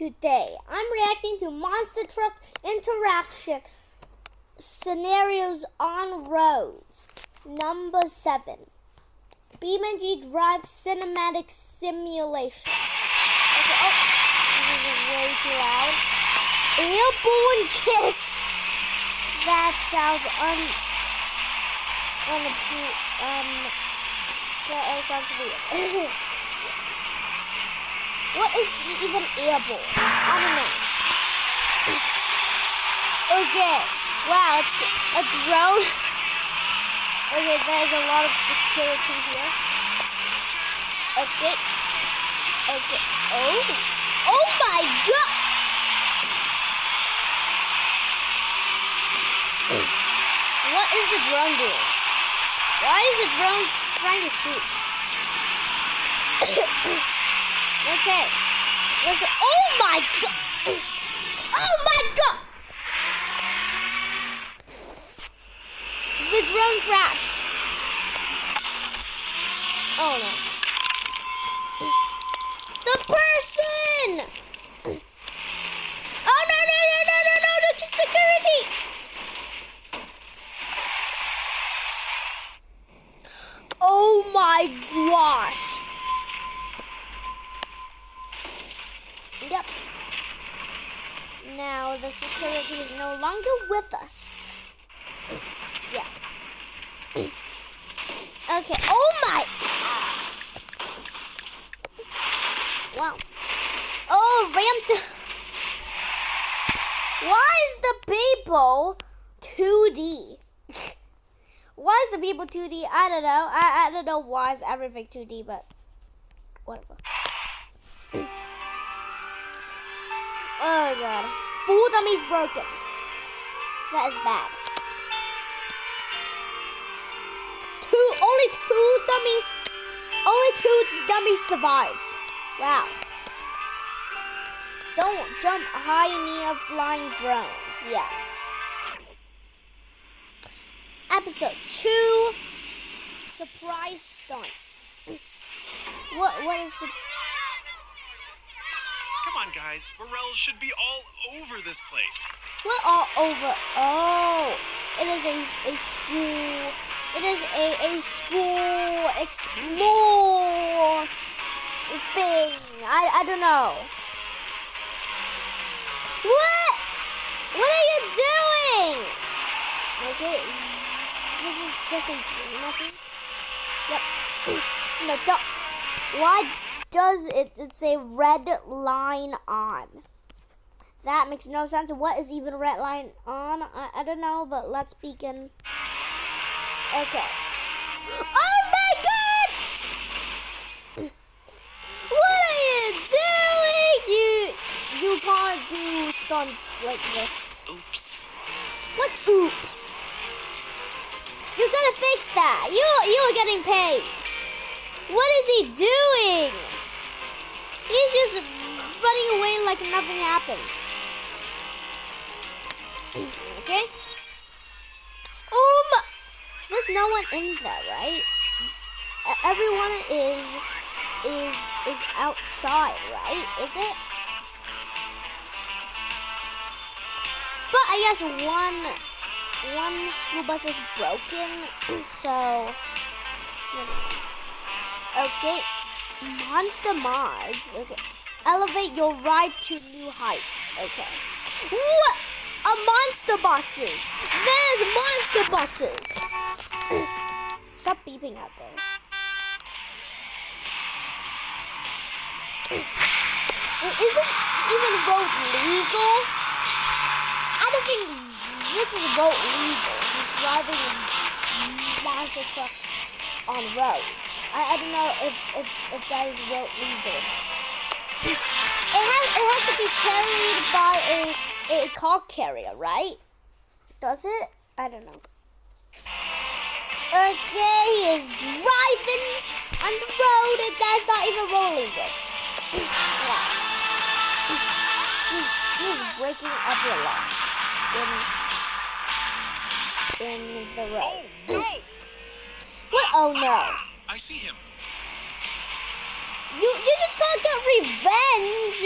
Today, I'm reacting to Monster Truck Interaction Scenarios on Roads. Number 7. BeamNG Drive Cinematic Simulation. Okay, oh, this is way too loud. Airborne Kiss. That sounds that sounds weird. What is even airborne? I don't know. Okay. Wow, it's a drone. Okay, there's a lot of security here. Okay. Okay. Oh my god! What is the drone doing? Why is the drone trying to shoot? Okay. Where's the... Oh my god! Oh my god! The drone crashed. Oh no. The person! Oh no, the security! Oh my gosh. Yep. Now the security is no longer with us. Yeah. Okay. Oh my. Wow. Oh, ramped. Why is the people 2D? Why is the people 2D? I don't know. I don't know why is everything 2D, but whatever. Oh god. 4 dummies broken. That is bad. Only two dummies survived. Wow. Don't jump high near flying drones. Yeah. Episode 2. Surprise stunt. What is the... Come on, guys. Morels should be all over this place. We're all over. Oh, it is a school. It is a school explore thing. I don't know. What? What are you doing? Okay, this is just a dream, I think. Yep. No, don't. Why does it say red line on? That makes no sense. What is even red line on? I don't know, but let's begin. Okay. Oh my god! What are you doing? You can't do stunts like this. Oops. What oops? You gotta fix that. You are getting paid. What is he doing? He's just running away like nothing happened. Okay. There's no one in there, right? Everyone is outside, right? Is it? But I guess one school bus is broken, so okay. Monster mods. Okay. Elevate your ride to new heights. Okay. What? A monster buses. There's monster buses. Stop beeping out there. Is this even road legal? I don't think this is road legal. He's driving monster trucks on roads. I don't know if that is road legal. It has to be carried by a car carrier, right? Does it? I don't know. Okay, he is driving on the road, and that's not even road legal. Wow. He's breaking every law in the road. Oh no! What? Oh no! I see him. You just can't get revenge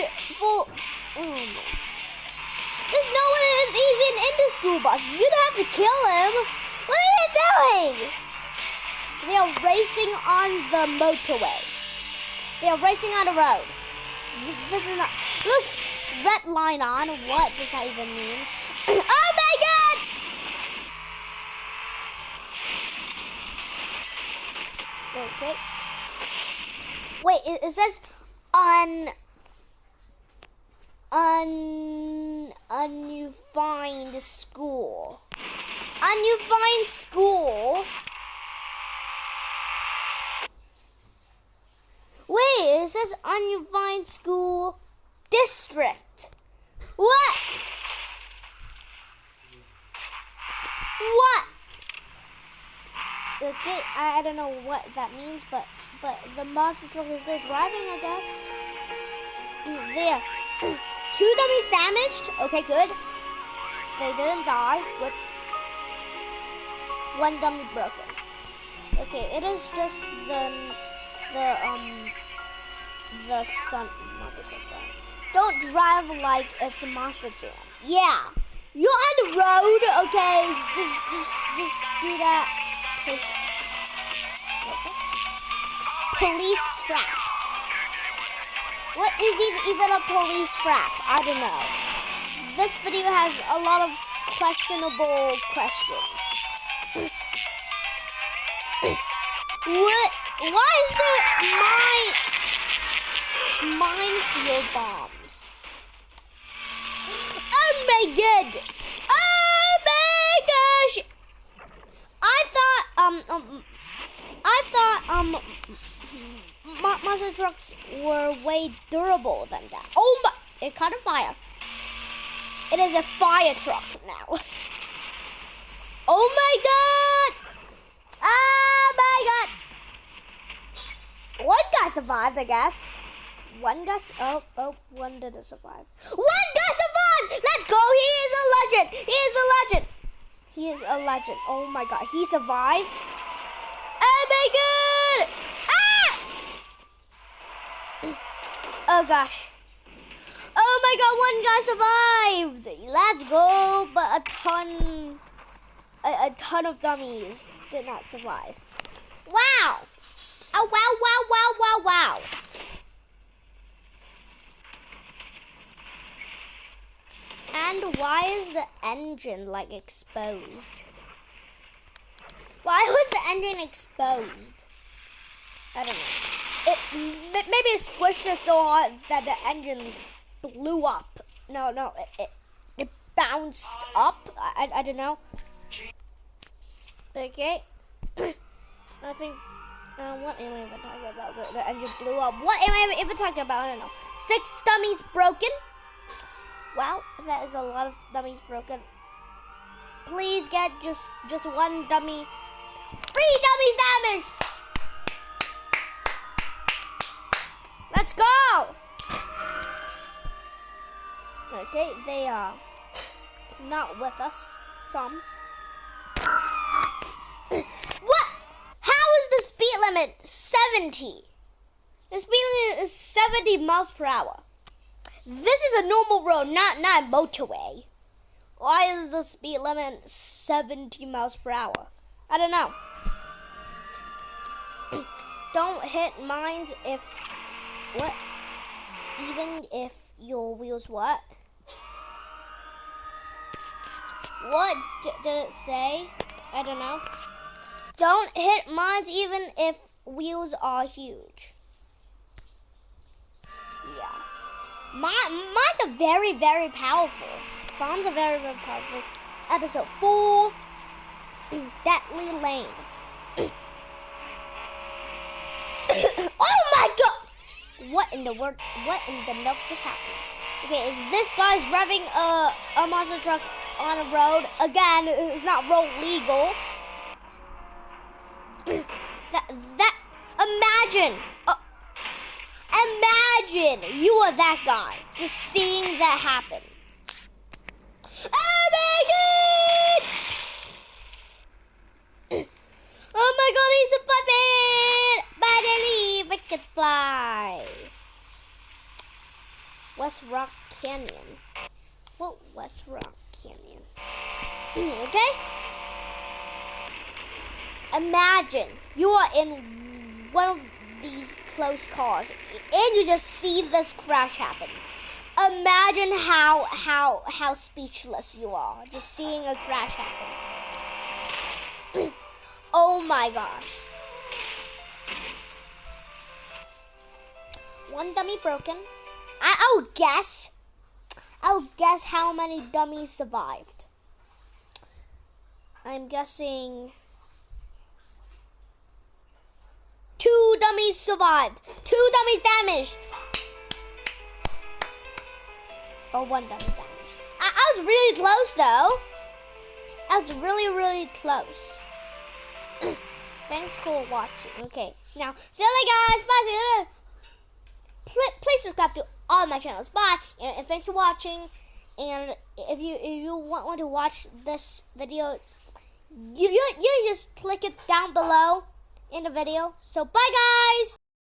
school bus. You don't have to kill him. What are you doing? They are racing on the motorway. They are racing on the road. This is not... Look, red line on. What does that even mean? Oh my god! Okay. Wait, it says undefined school. Undefined school. Wait, it says undefined school district. What? What? Okay, I don't know what that means, but the monster truck is still driving, I guess. There. 2 dummies damaged. Okay, good. They didn't die. Good. 1 dummy broken. Okay, it is just the stunt monster truck though. Don't drive like it's a monster jam. Yeah. You're on the road, okay? Just do that. Take it. Okay. Police trap. What is even a police trap? I don't know. This video has a lot of questionable questions. What? Why is there minefield bombs? Oh my god! Oh my gosh! I thought monster trucks were way durable than that. Oh my! It caught on fire. It is a fire truck now. Oh my god! Oh my god! One guy survived, I guess. One guy. One didn't survive. One guy survived! Let's go! He is a legend! He is a legend! He is a legend. Oh my god, he survived. Oh my god! Ah! Oh gosh. Oh my god, one guy survived! Let's go! But a ton of dummies did not survive. Wow! Oh wow. And why is the engine like exposed? Why was the engine exposed? I don't know. Maybe it squished it so hard that the engine blew up. No, it bounced up. I don't know. Okay. I think. What am I even talking about? The engine blew up. What am I even talking about? I don't know. 6 dummies broken. Wow, that is a lot of dummies broken. Please get just 1 dummy. 3 dummies damaged. Let's go. Okay, they are not with us. Some. What? How is the speed limit 70? The speed limit is 70 miles per hour. This is a normal road, not a motorway. Why is the speed limit 70 miles per hour? I don't know. Don't hit mines if... What? Even if your wheels what? What did it say? I don't know. Don't hit mines even if wheels are huge. Yeah. Mines are very, very powerful. Bombs are very, very powerful. Episode 4, Deadly Lane. Oh my god! What in the world? What in the milk just happened? Okay, this guy's driving a monster truck on a road. Again, it's not road legal. Imagine you are that guy, just seeing that happen. Oh my god! Oh my god, he's a puppet! Badly, we can fly. West Rock Canyon. What West Rock Canyon? Okay? Imagine you are in one of these close calls and you just see this crash happen. Imagine how speechless you are just seeing a crash happen. Oh my gosh. One dummy broken. I'll guess how many dummies survived. I'm guessing 2 dummies survived. 2 dummies damaged. Oh, 1 dummy damaged. I was really close though. I was really close. Thanks for watching. Okay, now see you later, guys. Bye. See you later. Please subscribe to all my channels. Bye, and thanks for watching. And if you want to watch this video, you just click it down below in the video. So bye, guys.